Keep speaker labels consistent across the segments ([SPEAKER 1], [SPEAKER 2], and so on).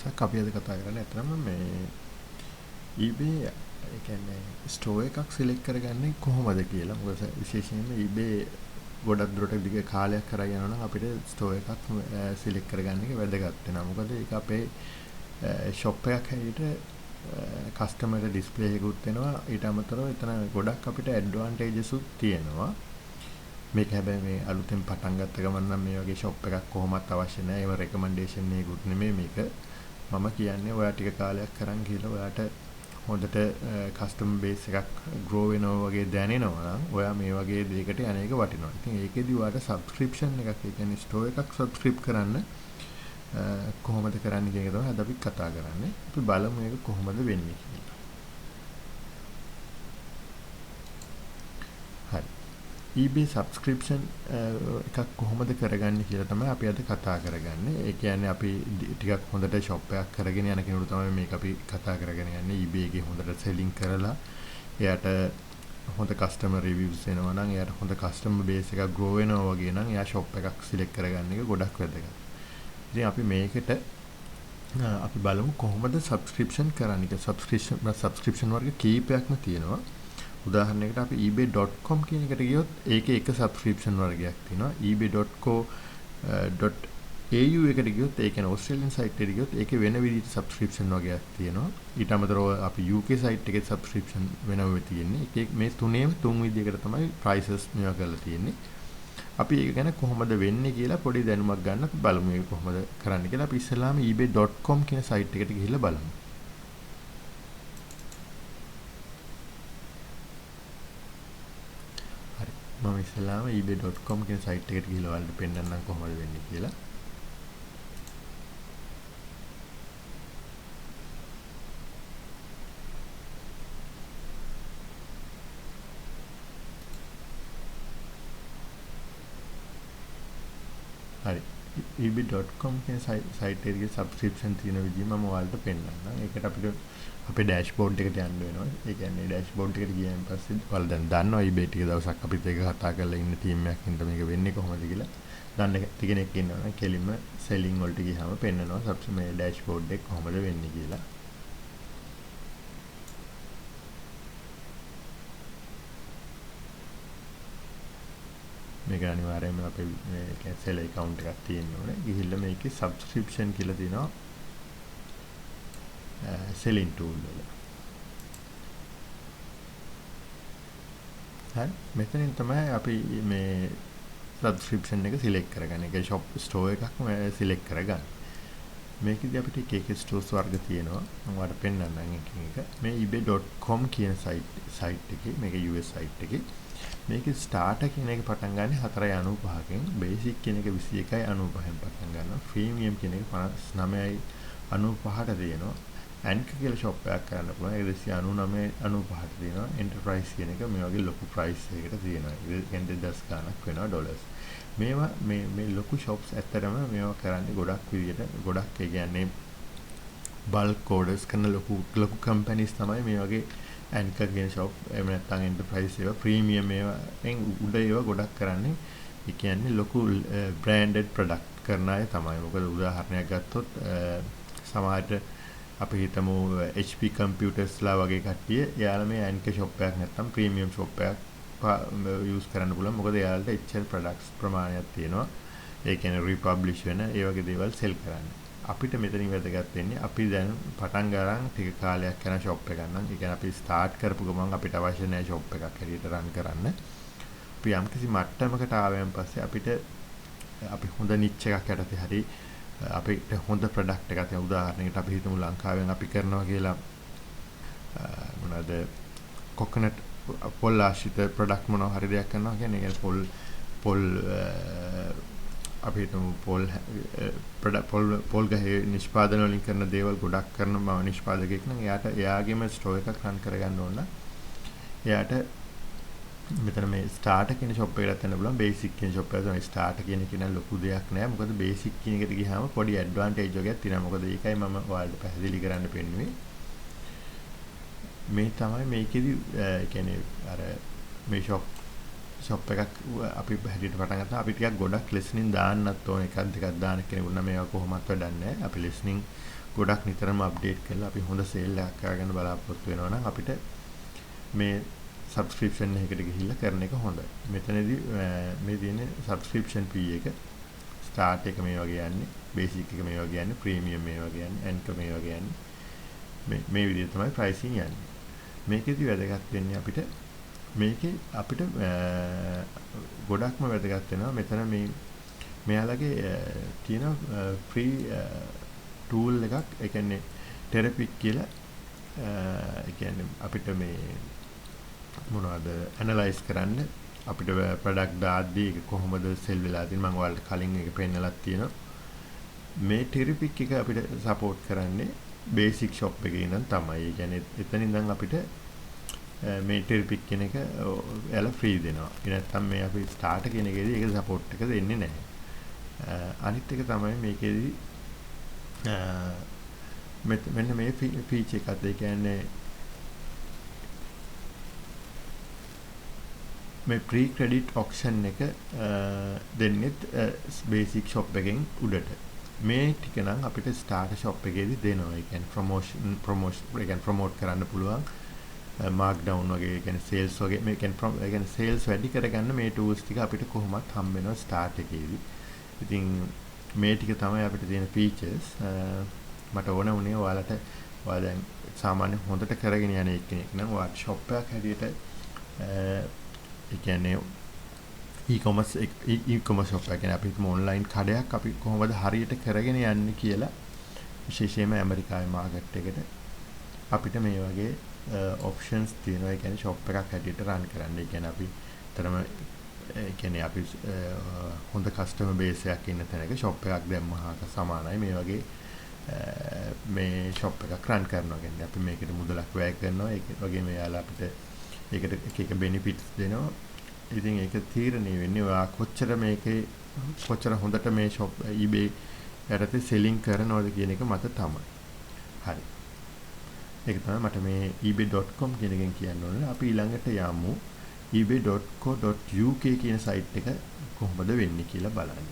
[SPEAKER 1] දවසක් අපි අද කතා කරන්නේ අතරම මේ eBay ඒ කියන්නේ ස්ටෝර් එකක් සිලෙක්ට් කරගන්නේ කොහොමද කියලා. මොකද විශේෂයෙන්ම eBay ගොඩක් දුරට දිග කාලයක් කරා යනවා නම් අපිට ස්ටෝර් එකක් සිලෙක්ට් කරගන්න එක වැදගත් වෙනවා. මොකද ඒක අපේ ෂොප් එකක් හැටියට කස්ටමර්ට ඩිස්ප්ලේ එකකුත් වෙනවා. ඊට අමතරව එතන ගොඩක් අපිට ඇඩ්වාන්ටේජස් උත් තියෙනවා. මේක හැබැයි මේ අලුතෙන් පටන් ගත්ත ගමන් නම් මේ වගේ ෂොප් එකක් කොහොමත් අවශ්‍ය නැහැ. ඒව රෙකමෙන්ඩේෂන් එකකුත් නෙමෙයි මේක. මම කියන්නේ ඔයා ටික කාලයක් කරන් ගිහලා ඔයාට හොඳට කස්ටමර් බේස් එකක් ග්‍රෝ වෙනවා වගේ දැනෙනවා නම් ඔයා මේ වගේ දෙයකට යන එක වටිනවා. ඉතින් ඒකෙදි ඔයාට සබ්ස්ක්‍රිප්ෂන් එකක්, ඒ කියන්නේ ස්ටෝර් එකක් සබ්ස්ක්‍රයිබ් කරන්න කොහොමද කරන්නේ කියන එක තමයි අද අපි කතා කරන්නේ. අපි බලමු මේක කොහොමද වෙන්නේ කියලා. හරි. eBay subscription එකක් කොහොමද කරගන්නේ කියලා තමයි අපි අද කතා කරගන්නේ. ඒ කියන්නේ අපි ටිකක් හොඳට shop එකක් කරගෙන යන කෙනෙකුට තමයි මේක අපි කතා කරගෙන යන්නේ. eBay එකේ හොඳට selling කරලා එයාට හොඳ customer reviews එනවා නම්, එයාට හොඳ customer base එකක් grow වෙනවා වගේ නම් එයා shop එකක් select කරගන්න එක ගොඩක් වැදගත්. ඉතින් අපි මේකට අපි බලමු කොහොමද subscription කරන්නේ. subscription වර්ග කීපයක්ම තියෙනවා. උදාහරණයකට අපි ebay.com කියන එකට ගියොත් ඒකේ එක සබ්ස්ක්‍රිප්ෂන් වර්ගයක් තියෙනවා. ebay.co.au එකට ගියොත් ඒ කියන්නේ ඕස්ට්‍රේලියානු සයිට් එකට ගියොත් ඒකේ වෙන විදිහට සබ්ස්ක්‍රිප්ෂන් වර්ගයක් තියෙනවා. ඊට අමතරව අපි UK සයිට් එකේ සබ්ස්ක්‍රිප්ෂන් වෙනම තියෙන්නේ. මේ තුනේම තුන් විදිහකට තමයි prices මේවා කරලා තියෙන්නේ. අපි ඒක ගැන කොහොමද වෙන්නේ කියලා පොඩි දැනුමක් ගන්න අපි බලමු ඒක කොහොමද කරන්න කියලා. අපි ඉස්සෙල්ලාම ebay.com කියන සයිට් එකට ගිහිල්ලා බලමු. මම ඉස්සෙල්ලාම ebay.com කියන සයිට් එකට ගිහලා ඔයාලට පෙන්නන්නම් කොහොමද වෙන්නේ කියලා. හරි. ebay.com කියන සයිට් එකේ සබ්ස්ක්‍රිප්ෂන් තියෙන විදිහ මම ඔයාලට පෙන්නන්නම්. ඒකට අපිට අපේ ඩෑෂ්බෝඩ් එකට යන්න වෙනවා. ඒ කියන්නේ ඩෑෂ්බෝඩ් එකට ගියන් පස්සේ ඔයාලා දැන් දන්නවා eBay ටික දවසක් අපිත් ඒක කතා කරලා ඉන්න ටීම් එකක් ඉන්න මේක වෙන්නේ කොහොමද කියලා. දන්න කෙනෙක් ඉන්නවනේ කෙලින්ම සෙලින් වලට ගියාම පෙන්නනවා මේ ඩෑෂ්බෝඩ් එක කොහොමද වෙන්නේ කියලා. මේක අනිවාර්යයෙන්ම අපේ මේ සෙල් account එකක් තියෙන්න ඕනේ. ගිහිල්ලා මේකේ subscription කියලා තියෙනවා. selling tool වල. හරි. මෙතනින් තමයි අපි මේ subscription එක select කරගන්නේ. ඒක shop store එකක් select කරගන්න. මේකෙදි අපිට එක එක stores වර්ග තියෙනවා. මම ඔයාලට පෙන්නන්නම් එකින් එක. මේ ebay.com කියන site එකේ මේක US site එකේ මේකේ starter කියන එක පටන් ගන්න 4.95කින්, basic කියන එක 21.95න් පටන් ගන්නවා. premium කියන එක 59.95ට තියෙනවා. anchor කියලා shop එකක් කරන්න පුළුවන්. ඒක 299.95ට තියෙනවා. enterprise කියන එක මේ වගේ ලොකු price එකකට තියෙනවා. ඒක 10 ගණක් වෙනවා dollars. මේවා මේ ලොකු shops ඇත්තටම මේවා කරන්නේ ගොඩක් විදියට ගොඩක් ඒ කියන්නේ bulk orders කරන ලොකු companies තමයි මේ වගේ anchor කියන shop එහෙම නැත්නම් enterprise ඒවා premium ඒවා උඩ ඒවා ගොඩක් කරන්නේ. ඒ කියන්නේ ලොකු branded product කරන අය තමයි. මොකද උදාහරණයක් ගත්තොත් සමහරට අපි හිතමු HP computers ලා වගේ කට්ටිය එයාලා මේ anchor shop එකක් නැත්නම් premium shop එකක් use කරන්න පුළුවන්. මොකද එයාලට එච්චර products ප්‍රමාණයක් තියෙනවා. ඒ කියන්නේ republish වෙන ඒ වගේ දේවල් sell කරන්න. අපිට මෙතනින් වැදගත් වෙන්නේ අපි දැන් පටන් ගන්න ටික කාලයක් යන shop එකක් නම් ඒ කියන්නේ අපි start කරපු ගමන් අපිට අවශ්‍ය නැහැ shop එකක් හැටියට run කරන්න. අපි යම්කිසි මට්ටමකට ආවයන් පස්සේ අපිට අපි හොඳ niche එකක් යටතේ හරි අපිට හොඳ product එකක් තියෙන උදාහරණයකට අපි හිතමු ලංකාවෙන් අපි කරනවා කියලා මොනවාද coconut පොල් ආශ්‍රිත product මොනවා හරි දෙයක් කරනවා කියන්නේ ඒ පොල් අපි හිතමු පොල් ගහේ නිෂ්පාදන වලින් කරන දේවල් ගොඩක් කරන නිෂ්පාදකයෙක් නම් එයාගේම ස්ටෝර් එකක් රන් කරගන්න ඕන නම් එයාට මෙතන මේ starter කියන shop එකකට යන්න පුළුවන්. basic කියන shop එකට තමයි starter කියන එක නෑ ලොකු දෙයක් නෑ. මොකද basic කියන එකට ගියාම පොඩි advantage වර්ගයක් තියෙනවා. මොකද ඒකයි මම ඔයාලට පැහැදිලි කරන්න පෙන්නුවේ. මේ තමයි මේකෙදි කියන්නේ අර මේ shop එකක් අපි හැටියට පටන් ගත්තා. අපි ටිකක් ගොඩක් listening දාන්නත් ඕන එකක් දෙකක් දාන්න කෙනෙකුට නම් මේවා කොහොමවත් වැඩක් නැහැ. අපි listening ගොඩක් නිතරම අප්ඩේට් කරලා අපි හොඳ සේල් එකක් කරගෙන බලාපොරොත්තු වෙනවා නම් අපිට මේ සබ්ස්ක්‍රිප්ෂන් එකකට ගිහිල්ලා කරන එක හොඳයි. මෙතනදී මේ තියෙන සබ්ස්ක්‍රිප්ෂන් fee එක ස්ටාර්ට් එක මේ වගේ යන්නේ, බේසික් එක මේ වගේ යන්නේ, ප්‍රීමියම් මේ වගේ යන්නේ, ඇන්කර් මේ වගේ යන්නේ. මේ විදිහට තමයි ප්‍රයිසින් යන්නේ. මේකෙදි වැදගත් වෙන්නේ අපිට මේකේ අපිට ගොඩක්ම වැදගත් වෙනවා මෙතන මේ මෙයාලගේ තියෙන ෆ්‍රී ටූල් එකක් ඒ කියන්නේ තෙරපික් කියලා ඒ කියන්නේ අපිට මේ මොනවද ඇනලයිස් කරන්න අපිට ප්‍රොඩක්ට් දාද්දී ඒක කොහොමද සෙල් වෙලා තියෙන්නේ මම ඔයාලට කලින් ඒක පෙන්නලා තියෙනවා මේ තෙරපික් එක අපිට සපෝට් කරන්නේ බේසික් ෂොප් එකේ ඉඳන් තමයි. ඒ කියන්නේ එතන ඉඳන් අපිට මේ තෙරපික් කියන එක එයාලා ෆ්‍රී දෙනවා. ඒ නැත්තම් මේ අපි ස්ටාර්ටර් කියන එකේදී ඒක සපෝට් එක දෙන්නේ නැහැ. අනිත් එක තමයි මේකේදී මෙන්න මේ ෆීචර් එකත් ඒ කියන්නේ මේ ප්‍රී ක්‍රෙඩිට් ඔක්ෂන් එක දෙන්නෙත් බේසික් ෂොප් එකෙන් උඩට. මේ ටික නම් අපිට ස්ටාර්ටර් ෂොප් එකේදී දෙනවා. ඒ කියන්නේ ප්‍රොමෝෂන් ඒ කියන්නේ ප්‍රොමෝට් කරන්න පුළුවන්. මාක් ඩවුන් වගේ ඒ කියන්නේ සේල්ස් වගේ මේ කියන්නේ සේල්ස් වැඩි කරගන්න මේ ටූල්ස් ටික අපිට කොහොමත් හම්බ වෙනවා ස්ටාර්ට් එකේදී. ඉතින් මේ ටික තමයි අපිට තියෙන ෆීචර්ස්. මට ඕන වුණේ ඔයාලට ඔයාලා දැන් සාමාන්‍ය හොඳට කරගෙන යන කෙනෙක් නම් ඔයාලා ෂොප් එකක් හැටියට ඒ කියන්නේ e-commerce ෂොප් එකක් කියන්නේ අපි ඔන්ලයින් කඩයක් අපි කොහොමද හරියට කරගෙන යන්නේ කියලා විශේෂයෙන්ම ඇමරිකාවේ මාකට් එකට අපිට මේ වගේ ඔප්ෂන්ස් තියෙනවා. ඒ කියන්නේ ෂොප් එකක් හැටියට රන් කරන්න. ඒ කියන්නේ අපි තරම ඒ කියන්නේ අපි හොඳ කස්ටමර් බේස් එකක් ඉන්න තැනක ෂොප් එකක් දැම්මහට සමානයි මේ වගේ මේ ෂොප් එකක් රන් කරනවා. කියන්නේ අපි මේකට මුදලක් වැය කරනවා. ඒක වගේ මෙයාලා අපිට ඒකට එක එක බෙනිෆිට්ස් දෙනවා. ඉතින් ඒක තීරණය වෙන්නේ ඔයා කොච්චර හොඳට මේ ෂොප් eBay යටතේ සෙලින් කරනවද කියන එක මත තමයි. හරි. ඒක තමයි මට මේ ebay.com කියන එකෙන් කියන්න ඕනේ. අපි ඊළඟට යමු ebay.co.uk කියන සයිට් එක කොහොමද වෙන්නේ කියලා බලන්න.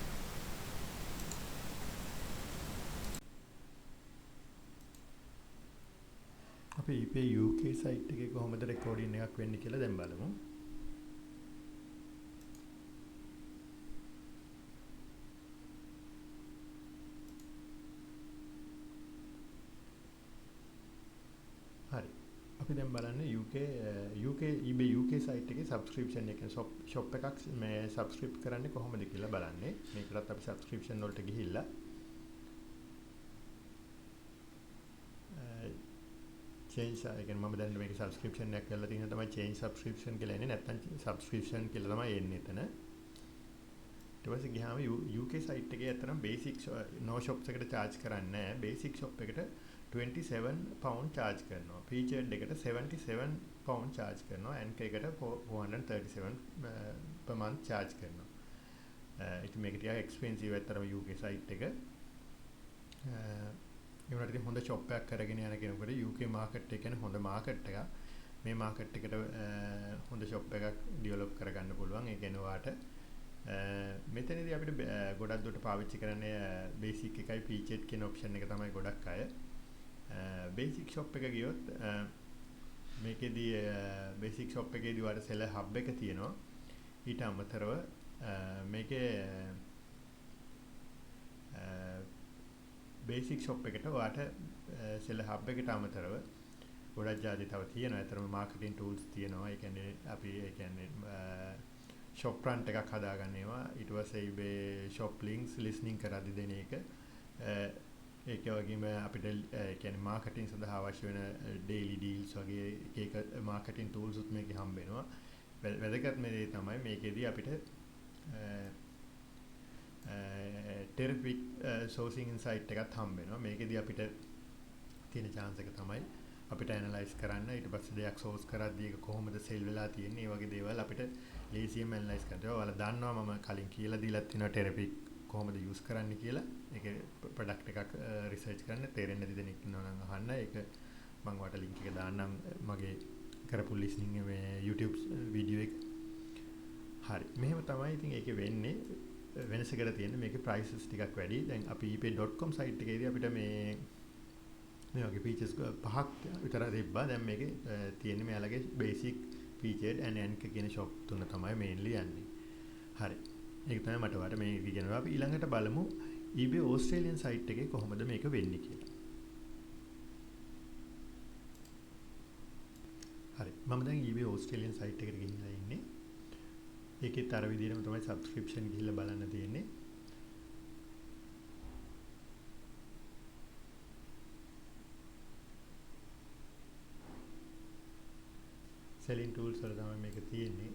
[SPEAKER 1] අපි ebay UK සයිට් එකේ කොහොමද රෙකෝඩින් එකක් වෙන්නේ කියලා දැන් බලමු. හරි. අපි දැන් බලන්නේ UK eBay UK සයිට් එකේ සබ්ස්ක්‍රිප්ෂන් එක ෂොප් එකක් මේ සබ්ස්ක්‍රයිබ් කරන්නේ කොහොමද කියලා බලන්නේ. මේකටත් අපි සබ්ස්ක්‍රිප්ෂන් වලට ගිහිල්ලා change එක කියන්නේ මම දැන් මේක සබ්ස්ක්‍රිප්ෂන් එකක් කරලා තියෙනවා තමයි change subscription කියලා එන්නේ නැත්නම් subscription කියලා තමයි එන්නේ එතන. ඊට පස්සේ ගියාම UK සයිට් එකේ අතරම basic no shops එකට charge කරන්නේ නැහැ. basic shop එකට 27 pound charge කරනවා. featured එකට 77 pound charge කරනවා. anchor එකට 437 per month charge කරනවා. ඉතින් මේක ටිකක් expensive අතරම UK සයිට් එක. ඒ වුණාට ඉතින් හොඳ ෂොප් එකක් කරගෙන යන කෙනෙකුට UK මාකට් එක කියන්නේ හොඳ මාකට් එකක්. මේ මාකට් එකට හොඳ ෂොප් එකක් ඩෙවලොප් කරගන්න පුළුවන්. ඒ කියන්නේ ඔයාට මෙතනදී අපිට ගොඩක් දුරට පාවිච්චි කරන්නේ බේසික් එකයි ෆීචර්ඩ් කියන ඔප්ෂන් එක තමයි ගොඩක් අය. බේසික් ෂොප් එක ගියොත් මේකෙදී බේසික් ෂොප් එකේදී ඔයාලට සෙලර් හබ් එක තියෙනවා. ඊට අමතරව මේකේ බේසික් ෂොප් එකට ඔයාට සෙලර් හබ් එකට අමතරව ගොඩක් ಜಾති තව තියෙනවා. ඒතරම මාකටිං ටූල්ස් තියෙනවා. ඒ කියන්නේ අපි ඒ කියන්නේ ෂොප් ෆ්‍රන්ට් එකක් හදාගන්න ඒවා. ඊට පස්සේ eBay ෂොප් ලින්ක්ස් ලිස්නින් කරද්දී දෙන එක. ඒක වගේම අපිට ඒ කියන්නේ මාකටිං සඳහා අවශ්‍ය වෙන ඩේලි ඩීල්ස් වගේ එක එක මාකටිං ටූල්ස් උත් මේකේ හම්බ වෙනවා. වැදගත්ම දේ තමයි මේකෙදී අපිට terrific sourcing insight එකක් හම්බ වෙනවා. මේකෙදී අපිට තියෙන chance එක තමයි අපිට ඇනලයිස් කරන්න ඊට පස්සේ දෙයක් සෝස් කරද්දී ඒක කොහොමද සෙල් වෙලා තියෙන්නේ මේ වගේ දේවල් අපිට ලේසියෙන් ඇනලයිස් කරන්න. ඔයාලා දන්නවා මම කලින් කියලා දීලා තියෙනවා terrific කොහොමද යූස් කරන්න කියලා. ඒකේ ප්‍රොඩක්ට් එකක් රිසර්ච් කරන්න තේරෙන්නේ නැති දෙනෙක් ඉන්නවා නම් අහන්න. ඒක මම ඔයාලට ලින්ක් එක දාන්නම් මගේ කරපු listening මේ YouTube වීඩියෝ එක. හරි. මෙහෙම තමයි ඉතින් ඒකේ වෙන්නේ. වෙනසකට තියෙන්නේ මේකේ prices ටිකක් වැඩි. දැන් අපි ebay.com site එකේදී අපිට මේ මේ වගේ ෆීචර්ස් පහක් විතර තිබ්බා. දැන් මේකේ තියෙන්නේ මෙයාලගේ බේසික් ෆීචර්ඩ් and anchor කියන ෂොප් තුන තමයි මේන්ලි යන්නේ. හරි. ඒක තමයි මට වාට මේ ඉගෙනනවා. අපි ඊළඟට බලමු eBay ඕස්ට්‍රේලියන් සයිට් එකේ කොහොමද මේක වෙන්නේ කියලා. හරි. මම දැන් eBay ඕස්ට්‍රේලියන් සයිට් එකට ගිහිල්ලා ඉන්නේ. ඒකෙත් අර විදිහටම තමයි සබ්ස්ක්‍රිප්ෂන් ගිහිල්ලා බලන්න තියෙන්නේ. selling tools වල තමයි මේක තියෙන්නේ.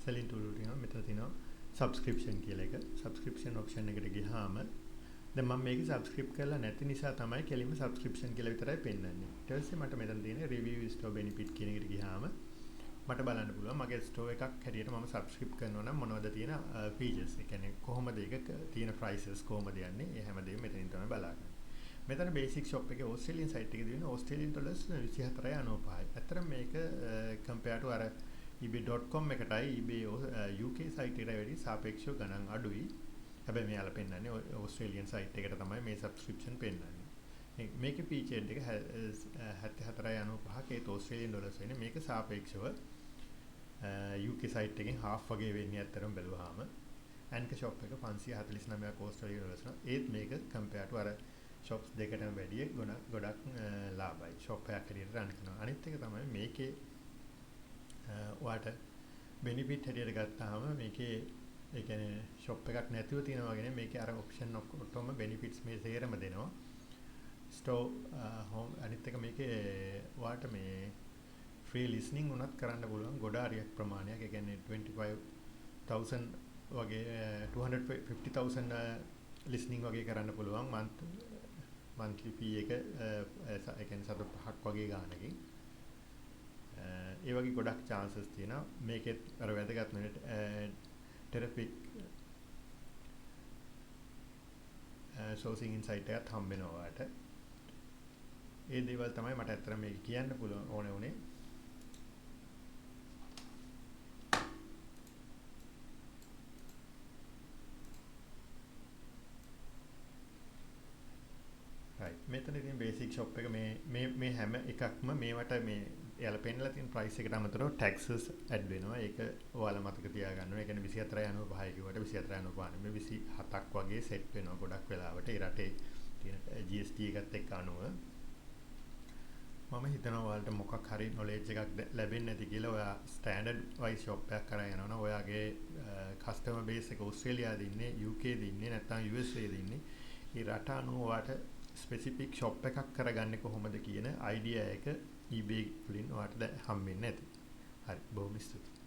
[SPEAKER 1] selling tool වල තියෙනවා මෙතන තියෙනවා subscription කියලා එක. subscription option එකට ගියාම දැන් මම මේක subscribe කරලා නැති නිසා තමයි කෙලින්ම subscription කියලා විතරයි පෙන්වන්නේ. ඊට පස්සේ මට මෙතන තියෙන review store benefit කියන එකට ගියාම මට බලන්න පුළුවන් මගේ store එකක් හැටියට මම subscribe කරනවා නම් මොනවද තියෙන features. ඒ කියන්නේ කොහොමද ඒක තියෙන prices කොහොමද යන්නේ. ඒ හැමදේම මෙතනින් තමයි බලන්නේ. මෙතන basic shop එකේ Australian site එකේ දෙන Australian dollars 24.95. ඇත්තටම මේක compare to අර ebay.com එකටයි eBay UK site එකට වැඩි සාපේක්ෂව ගණන් අඩුයි. හැබැයි මෙයාලා පෙන්නන්නේ Australian site එකට තමයි මේ subscription පෙන්නන්නේ. මේකේ featured එක 74.95 ඒත් Australian dollars වෙන්නේ. මේක සාපේක්ෂව UK site එකෙන් half වගේ වෙන්නේ අතරම බැලුවාම. anchor shop එක 549ක් Australian dollars න. ඒත් මේක compare to අර shops දෙකටම වැඩිය ගොඩක් ලාභයි. shop එකක් හැටියට run කරනවා. අනිත් එක තමයි මේකේ ඔයාට benefit හැටියට ගත්තාම මේකේ ඒ කියන්නේ shop එකක් නැතිව තියෙනවා වගේ නේ මේකේ අර option ඔක්කොම benefits මේ සේරම දෙනවා. store home අනිත් එක මේකේ ඔයාට මේ free listening උනත් කරන්න පුළුවන් ගොඩාරියක් ප්‍රමාණයක්. ඒ කියන්නේ 25000 වගේ 250000 listening වගේ කරන්න පුළුවන් monthly fee එක ඒ කියන්නේ සත පහක් වගේ ගානකින්. ඒ වගේ ගොඩක් chances තියෙනවා. මේකෙත් අර වැදගත් වෙන terrific sourcing insight එකක් හම්බ වෙනවා ඔයාලට. ඒ දේවල් තමයි මට අතර මේක කියන්න පුළුවන් ඕනේ උනේ. right මෙතන ඉතින් basic shop එක මේ හැම එකක්ම මේවට මේ එයාලා පෙන්නලා තියෙන price එකට අමතරව taxes add වෙනවා. ඒක ඔයාලා මතක තියාගන්න ඕනේ. ඒ කියන්නේ 24.95 කිව්වට 24.95 නෙමෙයි 27ක් වගේ set වෙනවා ගොඩක් වෙලාවට. ඒ රටේ තියෙන GST එකත් එක්ක අනුව. මම හිතනවා ඔයාලට මොකක් හරි knowledge එකක් ලැබෙන්නේ නැති කියලා. ඔයා standard wise shop එකක් කරා යනවනම් ඔයාගේ customer base එක ඕස්ට්‍රේලියාවේ ඉන්නේ, UK දී ඉන්නේ, නැත්නම් USA දී ඉන්නේ. ඒ රට අනුව ඔයාට specific shop එකක් කරගන්නේ කොහොමද කියන idea එක eBay වලින් ඔයාලට හම්බෙන්නේ නැති. හරි බොහොම ස්තුතියි.